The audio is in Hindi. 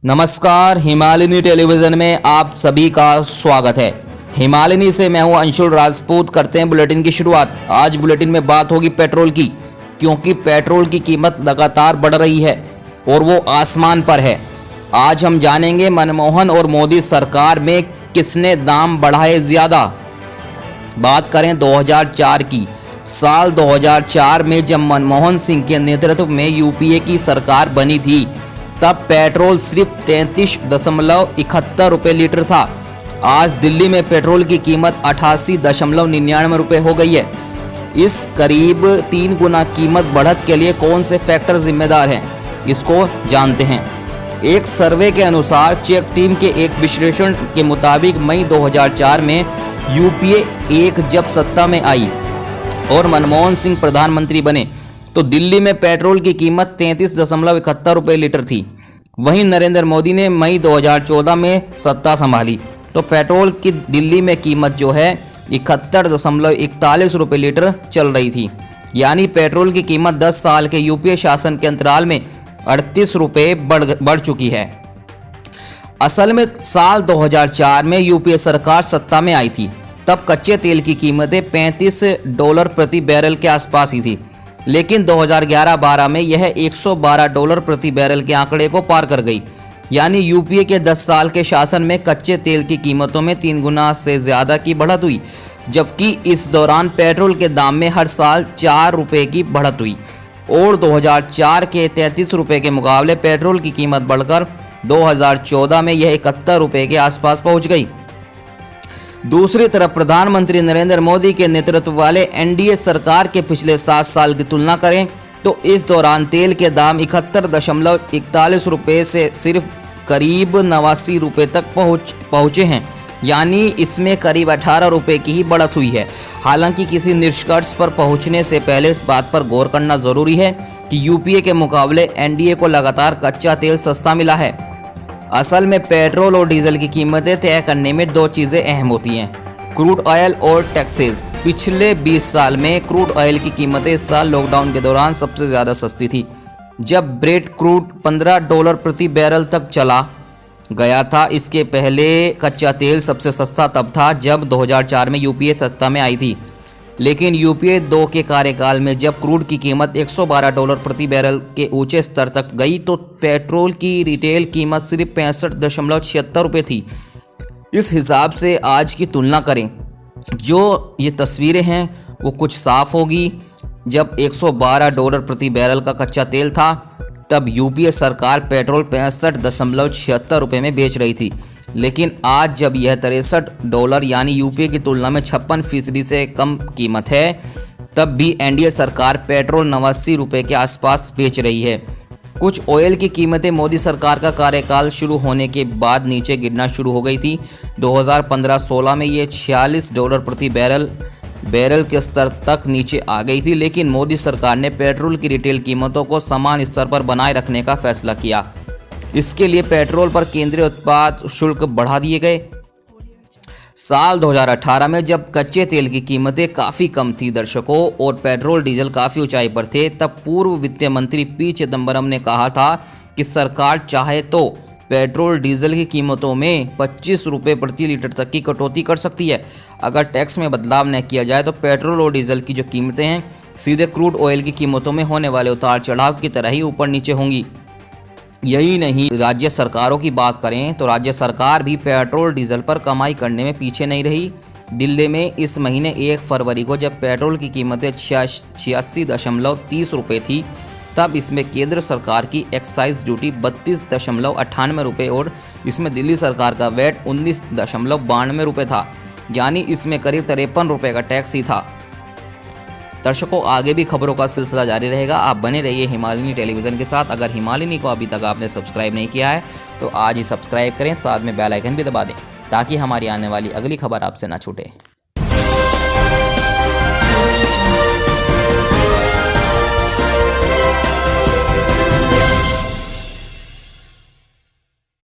नमस्कार, हिमालयनी टेलीविज़न में आप सभी का स्वागत है। हिमालयनी से मैं हूं अंशुल राजपूत। करते हैं बुलेटिन की शुरुआत। आज बुलेटिन में बात होगी पेट्रोल की, क्योंकि पेट्रोल की कीमत लगातार बढ़ रही है और वो आसमान पर है। आज हम जानेंगे मनमोहन और मोदी सरकार में किसने दाम बढ़ाए ज़्यादा। बात करें 2004 की। साल 2004 में जब मनमोहन सिंह के नेतृत्व में यूपीए की सरकार बनी थी, तब पेट्रोल सिर्फ 33.71 रुपये लीटर था। आज दिल्ली में पेट्रोल की कीमत 88.99 रुपये हो गई है। इस करीब 3 गुना कीमत बढ़त के लिए कौन से फैक्टर जिम्मेदार हैं, इसको जानते हैं। एक सर्वे के अनुसार चेक टीम के एक विश्लेषण के मुताबिक मई 2004 में यूपीए एक जब सत्ता में आई और मनमोहन सिंह प्रधानमंत्री बने, तो दिल्ली में पेट्रोल की कीमत 33.71 रुपये लीटर थी। वहीं नरेंद्र मोदी ने मई 2014 में सत्ता संभाली तो पेट्रोल की दिल्ली में कीमत जो है 71.41 रुपये लीटर चल रही थी। यानी पेट्रोल की कीमत 10 साल के यूपीए शासन के अंतराल में 38 रुपये बढ़ चुकी है। असल में साल 2004 में यूपीए सरकार सत्ता में आई थी, तब कच्चे तेल की कीमतें $35 प्रति बैरल के आसपास ही थी, लेकिन 2011-12 में यह $112 प्रति बैरल के आंकड़े को पार कर गई। यानी यूपीए के 10 साल के शासन में कच्चे तेल की कीमतों में 3 गुना से ज़्यादा की बढ़त हुई, जबकि इस दौरान पेट्रोल के दाम में हर साल 4 रुपये की बढ़त हुई और 2004 के 33 रुपये के मुकाबले पेट्रोल की कीमत बढ़कर 2014 में यह 71 रुपये के आसपास पहुँच गई। दूसरी तरफ प्रधानमंत्री नरेंद्र मोदी के नेतृत्व वाले एनडीए सरकार के पिछले 7 साल की तुलना करें तो इस दौरान तेल के दाम 71.41 रुपये से सिर्फ करीब 89 रुपये तक पहुँचे हैं। यानी इसमें करीब 18 रुपये की ही बढ़त हुई है। हालांकि किसी निष्कर्ष पर पहुंचने से पहले इस बात पर गौर करना ज़रूरी है कि यूपीए के मुकाबले एनडीए को लगातार कच्चा तेल सस्ता मिला है। असल में पेट्रोल और डीजल की कीमतें तय करने में 2 चीज़ें अहम होती हैं, क्रूड ऑयल और टैक्सेस। पिछले 20 साल में क्रूड ऑयल की कीमतें इस साल लॉकडाउन के दौरान सबसे ज़्यादा सस्ती थी, जब ब्रेंट क्रूड $15 प्रति बैरल तक चला गया था। इसके पहले कच्चा तेल सबसे सस्ता तब था जब 2004 में यूपीए सत्ता में आई थी, लेकिन यूपीए 2 के कार्यकाल में जब क्रूड की कीमत $112 प्रति बैरल के ऊंचे स्तर तक गई तो पेट्रोल की रिटेल कीमत सिर्फ 65.76 रुपये थी। इस हिसाब से आज की तुलना करें, जो ये तस्वीरें हैं वो कुछ साफ होगी। जब $112 प्रति बैरल का कच्चा तेल था, तब यूपीए सरकार पेट्रोल 65.76 रुपये में बेच रही थी, लेकिन आज जब यह $63 यानी यूपीए की तुलना में 56% से कम कीमत है, तब भी एनडीए सरकार पेट्रोल 89 रुपये के आसपास बेच रही है। कुछ ऑयल की कीमतें मोदी सरकार का कार्यकाल शुरू होने के बाद नीचे गिरना शुरू हो गई थी। 2015-16 में ये $46 प्रति बैरल के स्तर तक नीचे आ गई थी, लेकिन मोदी सरकार ने पेट्रोल की रिटेल कीमतों को समान स्तर पर बनाए रखने का फैसला किया। इसके लिए पेट्रोल पर केंद्रीय उत्पाद शुल्क बढ़ा दिए गए। साल 2018 में जब कच्चे तेल की कीमतें काफ़ी कम थी दर्शकों और पेट्रोल डीजल काफ़ी ऊंचाई पर थे, तब पूर्व वित्त मंत्री पी चिदम्बरम ने कहा था कि सरकार चाहे तो पेट्रोल डीजल की कीमतों में 25 रुपये प्रति लीटर तक की कटौती कर सकती है। अगर टैक्स में बदलाव न किया जाए तो पेट्रोल और डीजल की जो कीमतें हैं सीधे क्रूड ऑयल की कीमतों में होने वाले उतार चढ़ाव की तरह ही ऊपर नीचे होंगी। यही नहीं, राज्य सरकारों की बात करें तो राज्य सरकार भी पेट्रोल डीजल पर कमाई करने में पीछे नहीं रही। दिल्ली में इस महीने 1 फरवरी को जब पेट्रोल की कीमतें 86.30 रुपये थी, तब इसमें केंद्र सरकार की एक्साइज ड्यूटी 32.98 रुपये और इसमें दिल्ली सरकार का वैट 19.92 रुपये था। यानी इसमें करीब 53 रुपये का टैक्स ही था। दर्शकों, आगे भी खबरों का सिलसिला जारी रहेगा। आप बने रहिए हिमालयनी टेलीविज़न के साथ। अगर हिमालयनी को अभी तक आपने सब्सक्राइब नहीं किया है तो आज ही सब्सक्राइब करें, साथ में बेल आइकन भी दबा दें ताकि हमारी आने वाली अगली खबर आपसे ना छूटे।